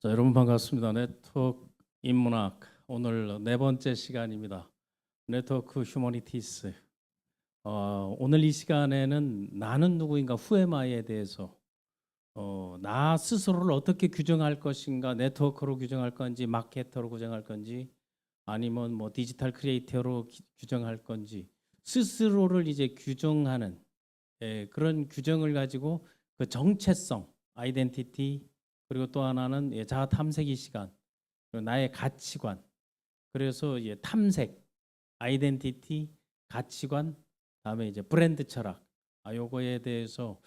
자, 여러분 반갑습니다. 네트워크 인문학 오늘 네 번째 시간입니다. 네트워크 휴머니티스. 오늘 이 시간에는 나는 누구인가 후에마이에 대해서 나 스스로를 어떻게 규정할 것인가, 네트워크로 규정할 건지, 마케터로 규정할 건지, 아니면 뭐 디지털 크리에이터로 규정할 건지, 스스로를 이제 규정하는 그런 규정을 가지고 그 정체성, 아이덴티티, 그리고 또 하나는 자아 탐색의 시간, 그리고 나의 가치관. 그래서 탐색, 아이덴티티, 가치관, 다음에 이제 브랜드 철학. 요거에 대해서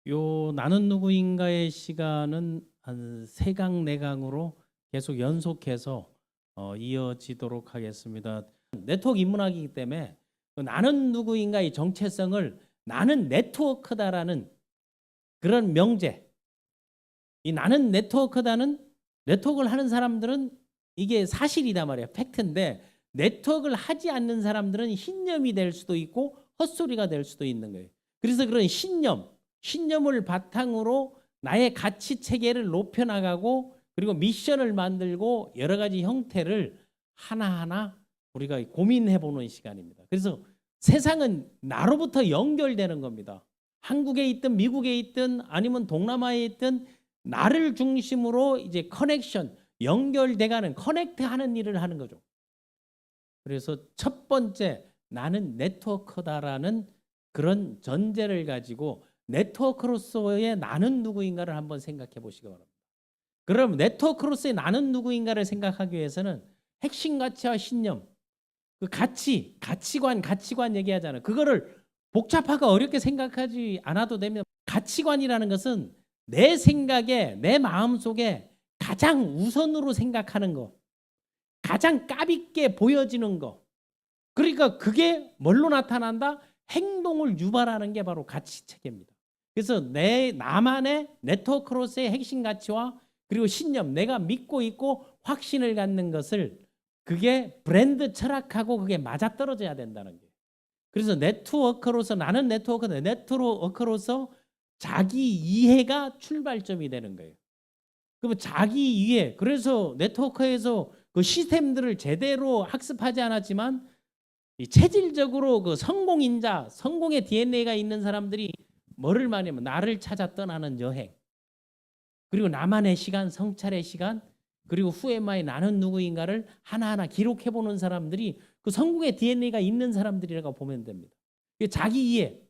요 나는 누구인가의 시간은 한 세 강 네 강으로 계속 연속해서 이어지도록 하겠습니다. 네트워크 인문학이기 때문에 그 나는 누구인가의 정체성을 나는 네트워크다라는 그런 명제, 이 나는 네트워크다는, 네트워크를 하는 사람들은 이게 사실이다 말이야. 팩트인데 네트워크를 하지 않는 사람들은 신념이 될 수도 있고 헛소리가 될 수도 있는 거예요. 그래서 그런 신념을 바탕으로 나의 가치 체계를 높여나가고, 그리고 미션을 만들고 여러 가지 형태를 하나하나 우리가 고민해보는 시간입니다. 그래서 세상은 나로부터 연결되는 겁니다. 한국에 있든 미국에 있든 아니면 동남아에 있든 나를 중심으로 이제 커넥션, 연결돼가는, 커넥트하는 일을 하는 거죠. 그래서 첫 번째, 나는 네트워크다라는 그런 전제를 가지고 네트워크로서의 나는 누구인가를 한번 생각해 보시기 바랍니다. 그럼 네트워크로서의 나는 누구인가를 생각하기 위해서는 핵심 가치와 신념, 그 가치관 얘기하잖아요. 그거를 복잡하고 어렵게 생각하지 않아도 되면, 가치관이라는 것은 내 생각에, 내 마음속에 가장 우선으로 생각하는 거, 가장 까맣게 보여지는 거. 그러니까 그게 뭘로 나타난다? 행동을 유발하는 게 바로 가치 체계입니다. 그래서 나만의 네트워크로서의 핵심 가치와 그리고 신념, 내가 믿고 있고 확신을 갖는 것을, 그게 브랜드 철학하고 그게 맞아떨어져야 된다는 거예요. 그래서 나는 네트워크로서 자기 이해가 출발점이 되는 거예요. 그러면 자기 이해, 그래서 네트워크에서 그 시스템들을 제대로 학습하지 않았지만 체질적으로 그 성공인자, 성공의 DNA가 있는 사람들이 뭐를 많이 하면 나를 찾아 떠나는 여행, 그리고 나만의 시간, 성찰의 시간, 그리고 후에마의 나는 누구인가를 하나하나 기록해보는 사람들이 그 성공의 DNA가 있는 사람들이라고 보면 됩니다. 자기 이해,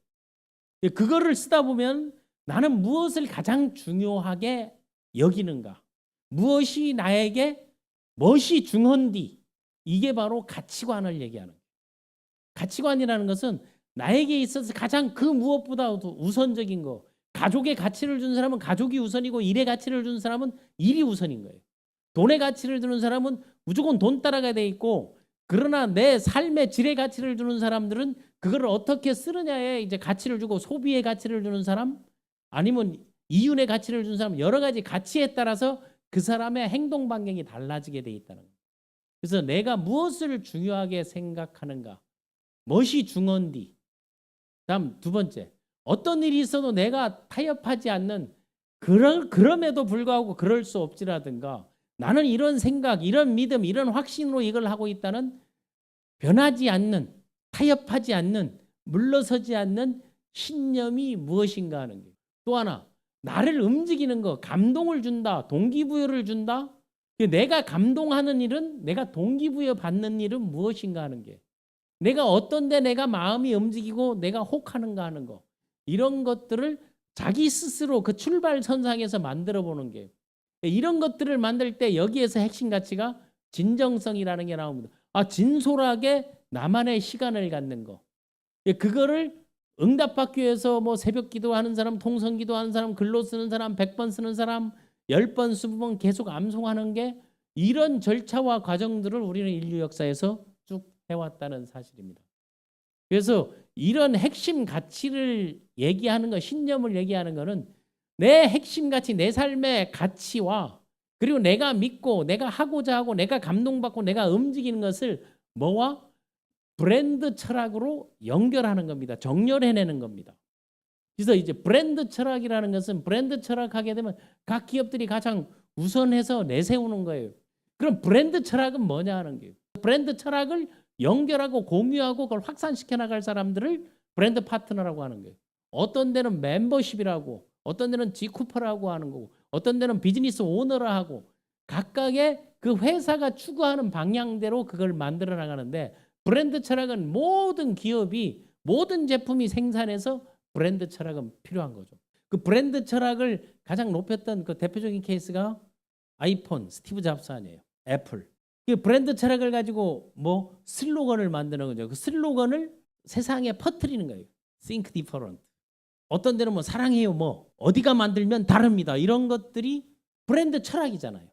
그거를 쓰다 보면 나는 무엇을 가장 중요하게 여기는가, 무엇이 나에게 무엇이 중헌디, 이게 바로 가치관을 얘기하는 거예요. 가치관이라는 것은 나에게 있어서 가장 그 무엇보다도 우선적인 거, 가족의 가치를 준 사람은 가족이 우선이고 일의 가치를 준 사람은 일이 우선인 거예요. 돈의 가치를 주는 사람은 무조건 돈 따라가야 돼 있고, 그러나 내 삶의 질의 가치를 주는 사람들은 그거를 어떻게 쓰느냐에 이제 가치를 주고, 소비의 가치를 주는 사람, 아니면 이윤의 가치를 주는 사람, 여러 가지 가치에 따라서 그 사람의 행동 반경이 달라지게 돼 있다는 거예요. 그래서 내가 무엇을 중요하게 생각하는가, 무엇이 중헌디. 다음 두 번째, 어떤 일이 있어도 내가 타협하지 않는, 그럼에도 불구하고 그럴 수 없지라든가, 나는 이런 생각, 이런 믿음, 이런 확신으로 이걸 하고 있다는, 변하지 않는, 타협하지 않는, 물러서지 않는 신념이 무엇인가 하는 게. 또 하나, 나를 움직이는 거, 감동을 준다, 동기부여를 준다. 내가 감동하는 일은, 내가 동기부여 받는 일은 무엇인가 하는 게, 내가 어떤 데 내가 마음이 움직이고 내가 혹하는가 하는 거, 이런 것들을 자기 스스로 그 출발선상에서 만들어 보는 게, 이런 것들을 만들 때 여기에서 핵심 가치가 진정성이라는 게 나옵니다. 진솔하게 나만의 시간을 갖는 거. 그거를 응답받기 위해서 뭐 새벽 기도하는 사람, 통성 기도하는 사람, 글로 쓰는 사람, 100번 쓰는 사람, 10번, 20번 계속 암송하는 게, 이런 절차와 과정들을 우리는 인류 역사에서 쭉 해왔다는 사실입니다. 그래서 이런 핵심 가치를 얘기하는 거, 신념을 얘기하는 거는 내 핵심 가치, 내 삶의 가치와, 그리고 내가 믿고 내가 하고자 하고 내가 감동받고 내가 움직이는 것을 뭐와 브랜드 철학으로 연결하는 겁니다. 정렬해내는 겁니다. 그래서 이제 브랜드 철학이라는 것은, 브랜드 철학하게 되면 각 기업들이 가장 우선해서 내세우는 거예요. 그럼 브랜드 철학은 뭐냐 하는 거예요. 브랜드 철학을 연결하고 공유하고 그걸 확산시켜 나갈 사람들을 브랜드 파트너라고 하는 거예요. 어떤 데는 멤버십이라고, 어떤 데는 G쿠퍼라고 하는 거고, 어떤 데는 비즈니스 오너라 하고, 각각의 그 회사가 추구하는 방향대로 그걸 만들어 나가는데, 브랜드 철학은 모든 기업이 모든 제품이 생산해서 브랜드 철학은 필요한 거죠. 그 브랜드 철학을 가장 높였던 그 대표적인 케이스가 아이폰, 스티브 잡스 아니에요. 애플. 그 브랜드 철학을 가지고 뭐 슬로건을 만드는 거죠. 그 슬로건을 세상에 퍼뜨리는 거예요. Think different. 어떤 데는 뭐 사랑해요, 뭐 어디가 만들면 다릅니다. 이런 것들이 브랜드 철학이잖아요.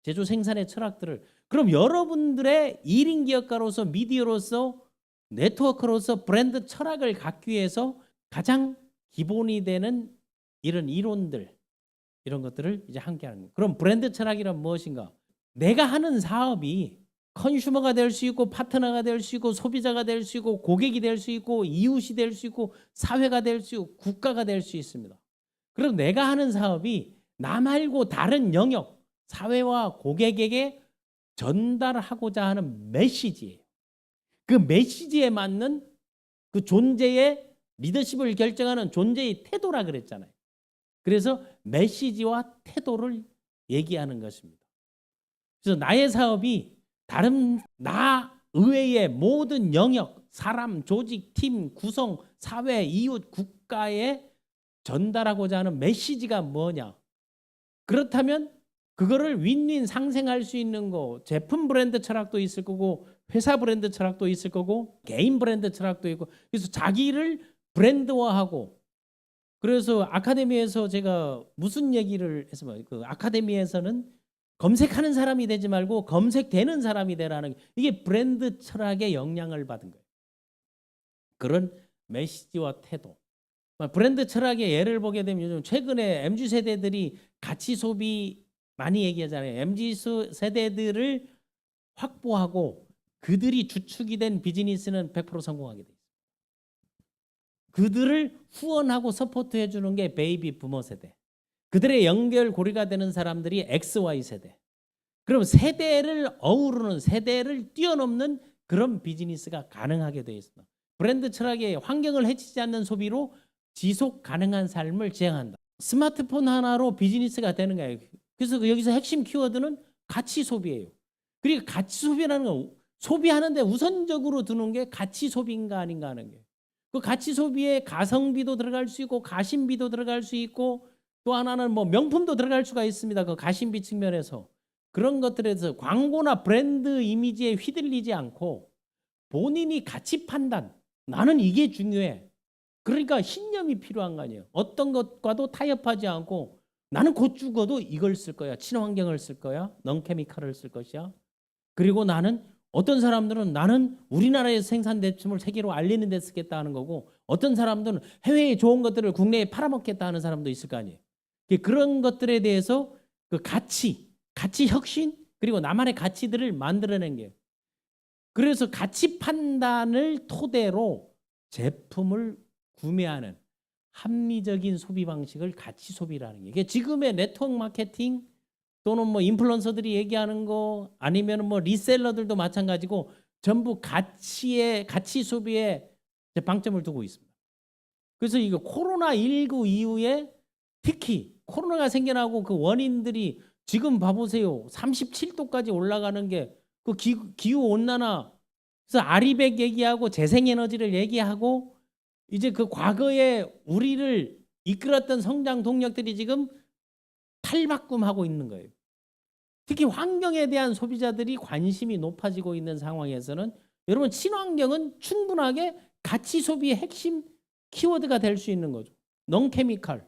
제조 생산의 철학들을. 그럼 여러분들의 1인 기업가로서 미디어로서 네트워크로서 브랜드 철학을 갖기 위해서 가장 기본이 되는 이런 이론들, 이런 것들을 이제 함께 하는 거예요. 그럼 브랜드 철학이란 무엇인가? 내가 하는 사업이 컨슈머가 될 수 있고 파트너가 될 수 있고 소비자가 될 수 있고 고객이 될 수 있고 이웃이 될 수 있고 사회가 될 수 있고 국가가 될 수 있습니다. 그럼 내가 하는 사업이 나 말고 다른 영역, 사회와 고객에게 전달하고자 하는 메시지예요. 그 메시지에 맞는 그 존재의 리더십을 결정하는 존재의 태도라 그랬잖아요. 그래서 메시지와 태도를 얘기하는 것입니다. 그래서 나의 사업이 다른 나 의외의 모든 영역, 사람, 조직, 팀, 구성, 사회, 이웃, 국가에 전달하고자 하는 메시지가 뭐냐? 그렇다면 그거를 윈윈 상생할 수 있는 거, 제품 브랜드 철학도 있을 거고 회사 브랜드 철학도 있을 거고 개인 브랜드 철학도 있고, 그래서 자기를 브랜드화하고, 그래서 아카데미에서 제가 무슨 얘기를 해서 그 아카데미에서는 검색하는 사람이 되지 말고 검색되는 사람이 되라는, 이게 브랜드 철학의 영향을 받은 거예요. 그런 메시지와 태도. 브랜드 철학의 예를 보게 되면 요즘 최근에 MZ 세대들이 가치 소비 많이 얘기하잖아요. MZ 세대들을 확보하고 그들이 주축이 된 비즈니스는 100% 성공하게 돼 있어요. 그들을 후원하고 서포트해 주는 게 베이비 부머 세대. 그들의 연결고리가 되는 사람들이 XY 세대. 그럼 세대를 어우르는, 세대를 뛰어넘는 그런 비즈니스가 가능하게 되어 있습니다. 브랜드 철학의 환경을 해치지 않는 소비로 지속 가능한 삶을 지향한다. 스마트폰 하나로 비즈니스가 되는 거예요. 그래서 여기서 핵심 키워드는 가치 소비예요. 그리고 가치 소비라는 건 소비하는데 우선적으로 두는 게 가치 소비인가 아닌가 하는 게. 그 가치 소비에 가성비도 들어갈 수 있고 가심비도 들어갈 수 있고 또 하나는 뭐 명품도 들어갈 수가 있습니다. 그 가심비 측면에서. 그런 것들에서 광고나 브랜드 이미지에 휘둘리지 않고 본인이 가치 판단, 나는 이게 중요해. 그러니까 신념이 필요한 거 아니에요. 어떤 것과도 타협하지 않고 나는 곧 죽어도 이걸 쓸 거야. 친환경을 쓸 거야. 넌케미칼을 쓸 것이야. 그리고 나는, 어떤 사람들은 나는 우리나라에서 생산된 제품을 세계로 알리는 데 쓰겠다 하는 거고, 어떤 사람들은 해외에 좋은 것들을 국내에 팔아먹겠다 하는 사람도 있을 거 아니에요. 그런 것들에 대해서 그 가치 혁신, 그리고 나만의 가치들을 만들어낸 게, 그래서 가치 판단을 토대로 제품을 구매하는 합리적인 소비 방식을 가치 소비라는 게, 이게 지금의 네트워크 마케팅 또는 뭐 인플루언서들이 얘기하는 거, 아니면 뭐 리셀러들도 마찬가지고 전부 가치 소비에 방점을 두고 있습니다. 그래서 이거 코로나19 이후에 특히 코로나가 생겨나고 그 원인들이 지금 봐보세요. 37도까지 올라가는 게 그 기후 온난화. 그래서 아리백 얘기하고 재생에너지를 얘기하고, 이제 그 과거에 우리를 이끌었던 성장 동력들이 지금 탈바꿈하고 있는 거예요. 특히 환경에 대한 소비자들이 관심이 높아지고 있는 상황에서는 여러분, 친환경은 충분하게 가치 소비의 핵심 키워드가 될 수 있는 거죠. 넌케미칼,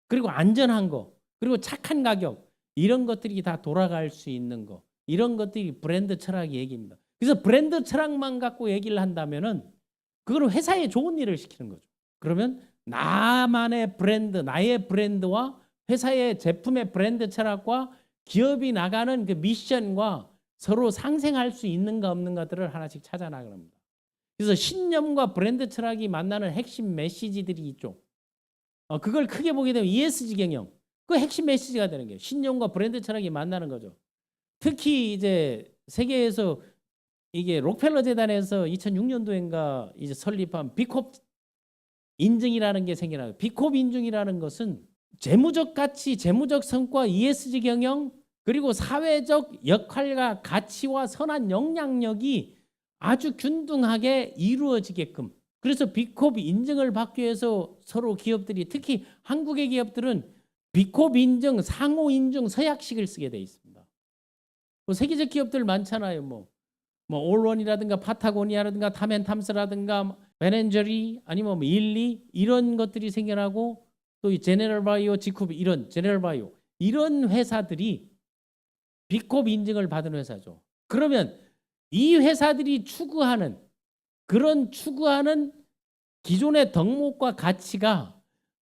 그리고 안전한 거, 그리고 착한 가격, 이런 것들이 다 돌아갈 수 있는 거, 이런 것들이 브랜드 철학 얘기입니다. 그래서 브랜드 철학만 갖고 얘기를 한다면은 그거는 회사에 좋은 일을 시키는 거죠. 그러면 나만의 브랜드, 나의 브랜드와 회사의 제품의 브랜드 철학과 기업이 나가는 그 미션과 서로 상생할 수 있는가 없는가들을 하나씩 찾아 나갑니다. 그래서 신념과 브랜드 철학이 만나는 핵심 메시지들이 있죠. 그걸 크게 보게 되면 ESG 경영, 그 핵심 메시지가 되는 거예요. 신념과 브랜드 철학이 만나는 거죠. 특히 이제 세계에서 이게 록펠러 재단에서 2006년도인가 이제 설립한 비콥 인증이라는 게 생겨나요. 비콥 인증이라는 것은 재무적 가치, 재무적 성과, ESG 경영, 그리고 사회적 역할과 가치와 선한 영향력이 아주 균등하게 이루어지게끔. 그래서 비콥 인증을 받기 위해서 서로 기업들이, 특히 한국의 기업들은 비콥 인증, 상호 인증 서약식을 쓰게 돼 있습니다. 뭐 세계적 기업들 많잖아요. 뭐 올원이라든가 파타고니아라든가 탐앤탐스라든가 베넨저리 아니면 뭐 일리 이런 것들이 생겨나고, 또 이 제네럴바이오, 지코비 이런 제네럴바이오 이런 회사들이 비콥 인증을 받은 회사죠. 그러면 이 회사들이 추구하는 기존의 덕목과 가치가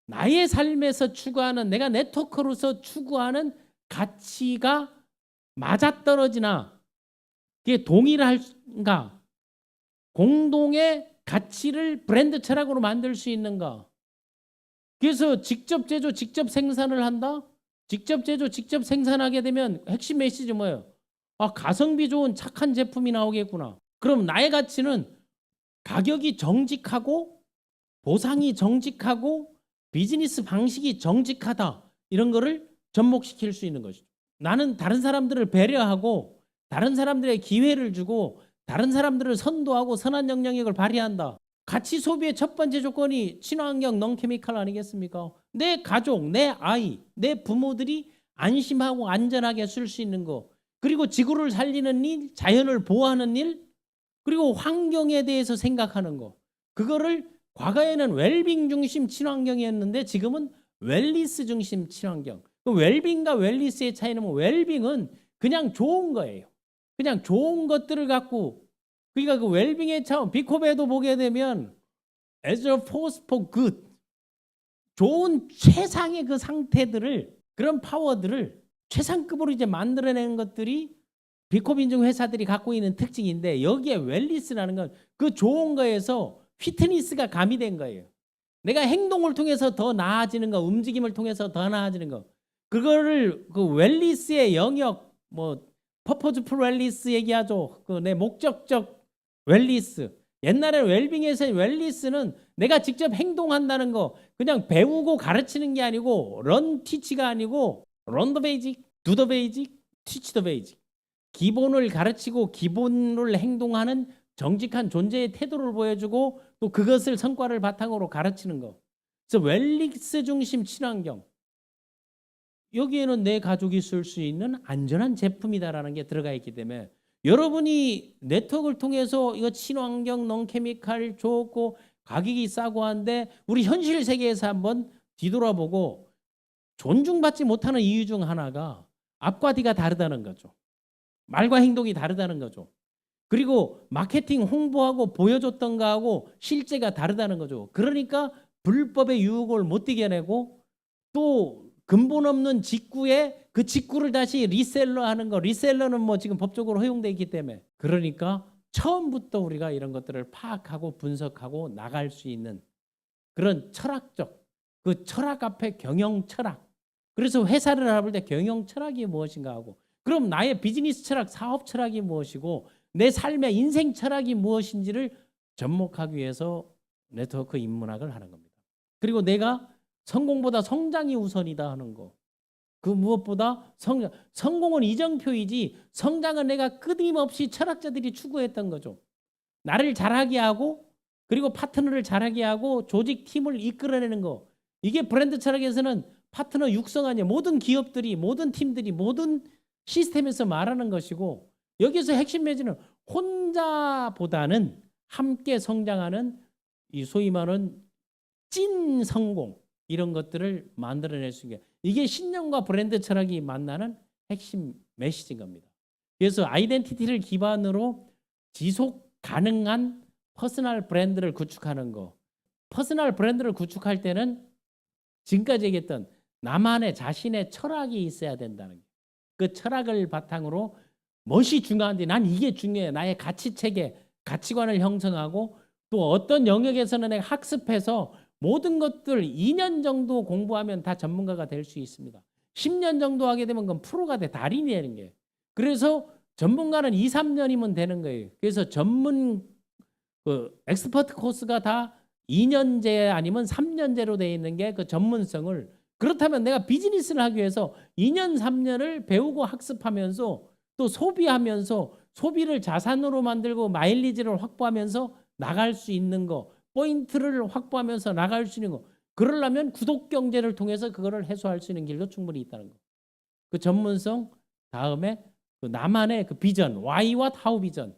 나의 삶에서 추구하는, 내가 네트워크로서 추구하는 가치가 맞아떨어지나 그게 동일한가, 공동의 가치를 브랜드 철학으로 만들 수 있는가. 그래서 직접 제조, 직접 생산을 한다. 직접 제조, 직접 생산하게 되면 핵심 메시지 뭐예요? 아, 가성비 좋은 착한 제품이 나오겠구나. 그럼 나의 가치는 가격이 정직하고 보상이 정직하고 비즈니스 방식이 정직하다. 이런 거를 접목시킬 수 있는 것이죠. 나는 다른 사람들을 배려하고 다른 사람들의 기회를 주고 다른 사람들을 선도하고 선한 영향력을 발휘한다. 가치 소비의 첫 번째 조건이 친환경 넌케미칼 아니겠습니까? 내 가족, 내 아이, 내 부모들이 안심하고 안전하게 쓸 수 있는 거, 그리고 지구를 살리는 일, 자연을 보호하는 일, 그리고 환경에 대해서 생각하는 거. 그거를 과거에는 웰빙 중심 친환경이었는데 지금은 웰리스 중심 친환경. 그 웰빙과 웰리스의 차이는 뭐, 웰빙은 그냥 좋은 거예요. 그냥 좋은 것들을 갖고, 그러니까 그 웰빙의 차원, 비콥에도 보게 되면 as a force for good, 좋은 최상의 그 상태들을, 그런 파워들을 최상급으로 이제 만들어내는 것들이 비콥 인증 회사들이 갖고 있는 특징인데, 여기에 웰리스라는 건 그 좋은 거에서 피트니스가 가미된 거예요. 내가 행동을 통해서 더 나아지는 거, 움직임을 통해서 더 나아지는 거, 그거를 그 웰리스의 영역, 뭐 퍼포즈풀 웰리스 얘기하죠. 그 내 목적적 웰리스. 옛날에 웰빙에서 웰리스는 내가 직접 행동한다는 거, 그냥 배우고 가르치는 게 아니고 런 티치가 아니고 런 더 베이직, 두 더 베이직, 티치 더 베이직. 기본을 가르치고 기본을 행동하는 정직한 존재의 태도를 보여주고 또 그것을 성과를 바탕으로 가르치는 거. 그래서 웰리스 중심 친환경. 여기에는 내 가족이 쓸 수 있는 안전한 제품이다라는 게 들어가 있기 때문에, 여러분이 네트워크를 통해서 이거 친환경 넌케미칼 좋고 가격이 싸고 한데, 우리 현실 세계에서 한번 뒤돌아보고 존중받지 못하는 이유 중 하나가 앞과 뒤가 다르다는 거죠. 말과 행동이 다르다는 거죠. 그리고 마케팅 홍보하고 보여줬던 거하고 실제가 다르다는 거죠. 그러니까 불법의 유혹을 못 이겨내고, 또 근본 없는 직구에 그 직구를 다시 리셀러 하는 거, 리셀러는 뭐 지금 법적으로 허용되어 있기 때문에, 그러니까 처음부터 우리가 이런 것들을 파악하고 분석하고 나갈 수 있는 그런 철학적, 그 철학 앞에 경영 철학. 그래서 회사를 알아볼 때 경영 철학이 무엇인가 하고, 그럼 나의 비즈니스 철학, 사업 철학이 무엇이고 내 삶의 인생 철학이 무엇인지를 접목하기 위해서 네트워크 인문학을 하는 겁니다. 그리고 내가 성공보다 성장이 우선이다 하는 거. 그 무엇보다 성공은 이정표이지 성장은 내가 끊임없이 철학자들이 추구했던 거죠. 나를 잘하게 하고, 그리고 파트너를 잘하게 하고 조직 팀을 이끌어내는 거. 이게 브랜드 철학에서는 파트너 육성 아니에요. 모든 기업들이, 모든 팀들이, 모든 시스템에서 말하는 것이고, 여기서 핵심 메시지는 혼자보다는 함께 성장하는, 이 소위 말하는 찐 성공, 이런 것들을 만들어낼 수 있게, 이게 신념과 브랜드 철학이 만나는 핵심 메시지인 겁니다. 그래서 아이덴티티를 기반으로 지속 가능한 퍼스널 브랜드를 구축하는 거. 퍼스널 브랜드를 구축할 때는 지금까지 얘기했던 나만의 자신의 철학이 있어야 된다는 게, 그 철학을 바탕으로 무엇이 중요한데 난 이게 중요해. 나의 가치체계, 가치관을 형성하고, 또 어떤 영역에서는 내가 학습해서 모든 것들 2년 정도 공부하면 다 전문가가 될 수 있습니다. 10년 정도 하게 되면 그건 프로가 돼, 달인이 되는 거예요. 그래서 전문가는 2, 3년이면 되는 거예요. 그래서 전문 엑스퍼트 코스가 다 2년제 아니면 3년제로 되어 있는 게 그 전문성을, 그렇다면 내가 비즈니스를 하기 위해서 2년, 3년을 배우고 학습하면서 또 소비하면서 소비를 자산으로 만들고 마일리지를 확보하면서 나갈 수 있는 거, 포인트를 확보하면서 나갈 수 있는 거, 그러려면 구독 경제를 통해서 그거를 해소할 수 있는 길도 충분히 있다는 거. 그 전문성, 다음에 그 나만의 그 비전, Why와 How 비전,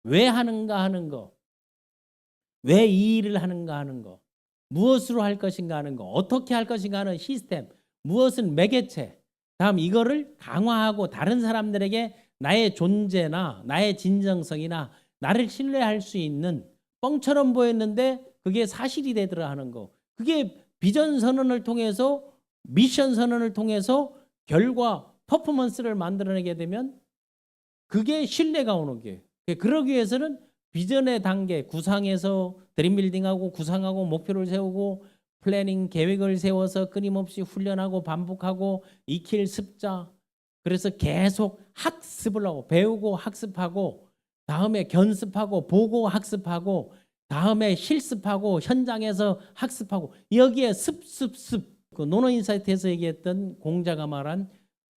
왜 하는가 하는 거, 왜 이 일을 하는가 하는 거, 무엇으로 할 것인가 하는 거, 어떻게 할 것인가 하는 시스템, 무엇은 매개체, 다음 이거를 강화하고 다른 사람들에게 나의 존재나 나의 진정성이나 나를 신뢰할 수 있는, 뻥처럼 보였는데 그게 사실이 되더라 하는 거, 그게 비전 선언을 통해서, 미션 선언을 통해서 결과 퍼포먼스를 만들어내게 되면 그게 신뢰가 오는 게. 그러기 위해서는 비전의 단계, 구상해서 드림빌딩하고 구상하고 목표를 세우고 플래닝 계획을 세워서 끊임없이 훈련하고 반복하고 익힐 습자. 그래서 계속 학습을 하고 배우고 학습하고 다음에 견습하고 보고 학습하고 다음에 실습하고 현장에서 학습하고, 여기에 습습습. 그 노노인사이트에서 얘기했던 공자가 말한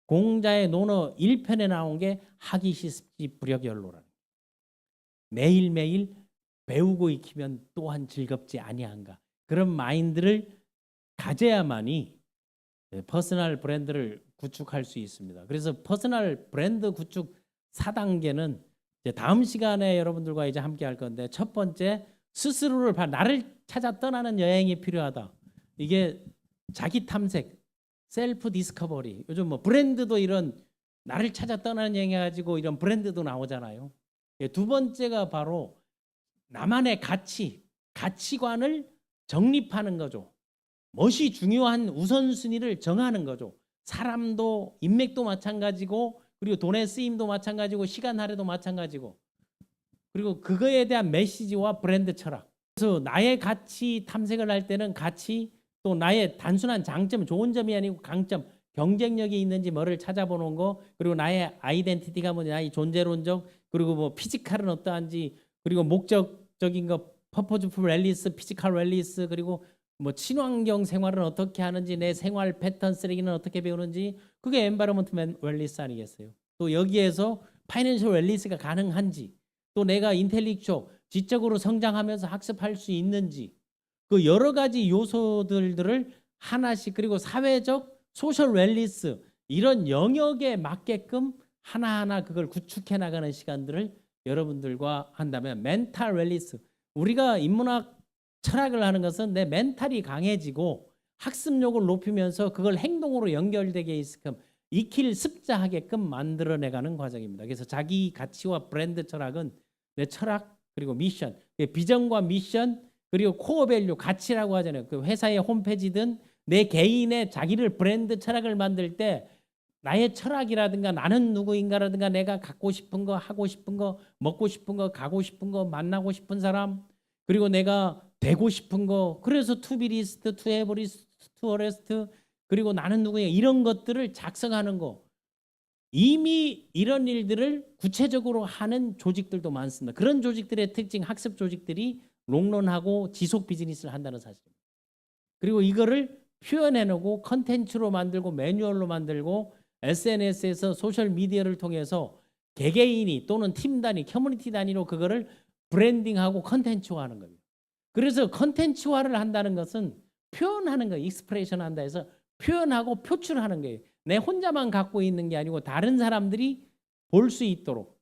공자의 논어 1편에 나온 게 하기 쉽지 부려결로라는, 매일매일 배우고 익히면 또한 즐겁지 아니한가, 그런 마인드를 가져야만이 퍼스널 브랜드를 구축할 수 있습니다. 그래서 퍼스널 브랜드 구축 4단계는 이제 다음 시간에 여러분들과 이제 함께 할 건데, 첫 번째, 스스로를 나를 찾아 떠나는 여행이 필요하다. 이게 자기 탐색, 셀프 디스커버리. 요즘 뭐 브랜드도 이런 나를 찾아 떠나는 여행 해가지고 이런 브랜드도 나오잖아요. 두 번째가 바로 나만의 가치관을 정립하는 거죠. 무엇이 중요한 우선순위를 정하는 거죠. 사람도 인맥도 마찬가지고, 그리고 돈의 쓰임도 마찬가지고, 시간 할애도 마찬가지고, 그리고 그거에 대한 메시지와 브랜드 철학. 그래서 나의 가치 탐색을 할 때는 가치, 또 나의 단순한 장점, 좋은 점이 아니고 강점, 경쟁력이 있는지 뭐를 찾아보는 거, 그리고 나의 아이덴티티가 뭐냐, 나의 존재론적, 그리고 뭐 피지컬은 어떠한지, 그리고 목적적인 거, 퍼포즈풀 웰리스, 피지컬 웰리스, 그리고 뭐 친환경 생활은 어떻게 하는지, 내 생활 패턴 쓰레기는 어떻게 배우는지, 그게 엔바이러먼트 웰리스 아니겠어요? 또 여기에서 파이낸셜 웰리스가 가능한지, 또 내가 인텔렉츄얼, 지적으로 성장하면서 학습할 수 있는지, 그 여러 가지 요소들을 하나씩, 그리고 사회적 소셜 웰리스, 이런 영역에 맞게끔 하나하나 그걸 구축해 나가는 시간들을 여러분들과 한다면, 멘탈 웰리스, 우리가 인문학 철학을 하는 것은 내 멘탈이 강해지고 학습력을 높이면서 그걸 행동으로 연결되게 있게끔 익힐 습자하게끔 만들어내가는 과정입니다. 그래서 자기 가치와 브랜드 철학은 내 철학, 그리고 미션, 비전과 미션, 그리고 코어 밸류, 가치라고 하잖아요. 그 회사의 홈페이지든 내 개인의 자기를 브랜드 철학을 만들 때 나의 철학이라든가 나는 누구인가라든가 내가 갖고 싶은 거, 하고 싶은 거, 먹고 싶은 거, 가고 싶은 거, 만나고 싶은 사람, 그리고 내가 되고 싶은 거, 그래서 투비 리스트, 투 해브 리스트, 투 어레스트, 그리고 나는 누구냐, 이런 것들을 작성하는 거. 이미 이런 일들을 구체적으로 하는 조직들도 많습니다. 그런 조직들의 특징, 학습 조직들이 롱런하고 지속 비즈니스를 한다는 사실입니다. 그리고 이거를 표현해내고 컨텐츠로 만들고 매뉴얼로 만들고 SNS에서 소셜미디어를 통해서 개개인이 또는 팀 단위, 커뮤니티 단위로 그거를 브랜딩하고 컨텐츠화하는 겁니다. 그래서 컨텐츠화를 한다는 것은 표현하는 거예요. 익스프레션 한다 해서 표현하고 표출하는 거예요. 내 혼자만 갖고 있는 게 아니고 다른 사람들이 볼 수 있도록,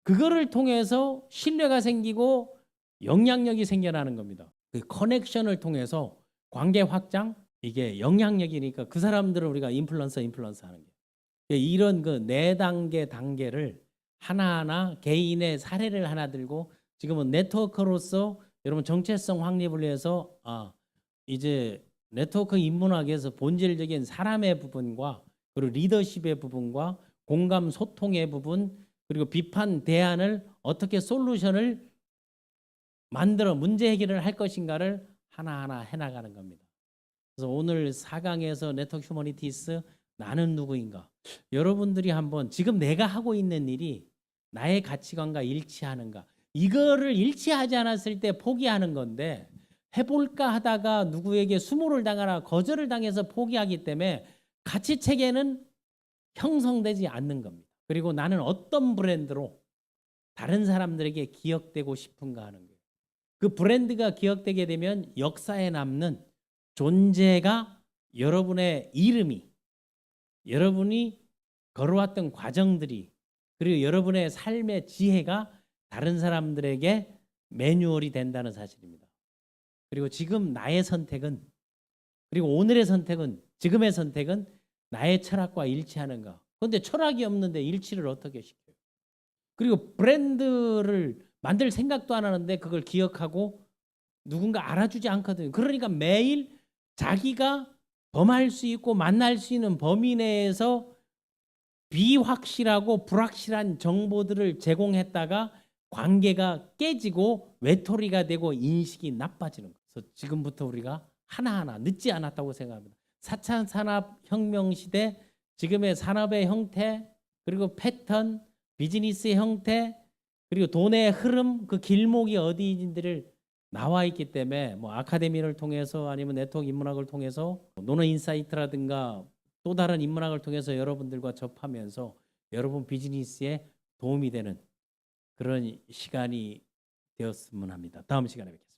그거를 통해서 신뢰가 생기고 영향력이 생겨나는 겁니다. 그 커넥션을 통해서 관계 확장, 이게 영향력이니까 그 사람들을 우리가 인플루언서 하는 게, 이런 그 네 단계를 하나하나 개인의 사례를 하나 들고, 지금은 네트워커로서 여러분 정체성 확립을 위해서 이제 네트워크 인문학에서 본질적인 사람의 부분과, 그리고 리더십의 부분과 공감 소통의 부분, 그리고 비판 대안을 어떻게 솔루션을 만들어 문제 해결을 할 것인가를 하나하나 해나가는 겁니다. 그래서 오늘 4강에서 네트워크 휴머니티스 나는 누구인가? 여러분들이 한번 지금 내가 하고 있는 일이 나의 가치관과 일치하는가? 이거를 일치하지 않았을 때 포기하는 건데 해볼까 하다가 누구에게 수모를 당하나 거절을 당해서 포기하기 때문에 가치 체계는 형성되지 않는 겁니다. 그리고 나는 어떤 브랜드로 다른 사람들에게 기억되고 싶은가 하는 거예요. 그 브랜드가 기억되게 되면 역사에 남는 존재가 여러분의 이름이 여러분이 걸어왔던 과정들이 그리고 여러분의 삶의 지혜가 다른 사람들에게 매뉴얼이 된다는 사실입니다. 그리고 지금 나의 선택은 그리고 오늘의 선택은 지금의 선택은 나의 철학과 일치하는가. 그런데 철학이 없는데 일치를 어떻게 시켜요? 그리고 브랜드를 만들 생각도 안 하는데 그걸 기억하고 누군가 알아주지 않거든요. 그러니까 매일 자기가 범할 수 있고 만날 수 있는 범위 내에서 비확실하고 불확실한 정보들을 제공했다가 관계가 깨지고 외톨이가 되고 인식이 나빠지는 거예요. 그래서 지금부터 우리가 하나하나 늦지 않았다고 생각합니다. 4차 산업혁명 시대 지금의 산업의 형태 그리고 패턴 비즈니스의 형태 그리고 돈의 흐름 그 길목이 어디인지를 나와 있기 때문에 뭐 아카데미를 통해서 아니면 네트워크 인문학을 통해서 노너 인사이트라든가 또 다른 인문학을 통해서 여러분들과 접하면서 여러분 비즈니스에 도움이 되는 그런 시간이 되었으면 합니다. 다음 시간에 뵙겠습니다.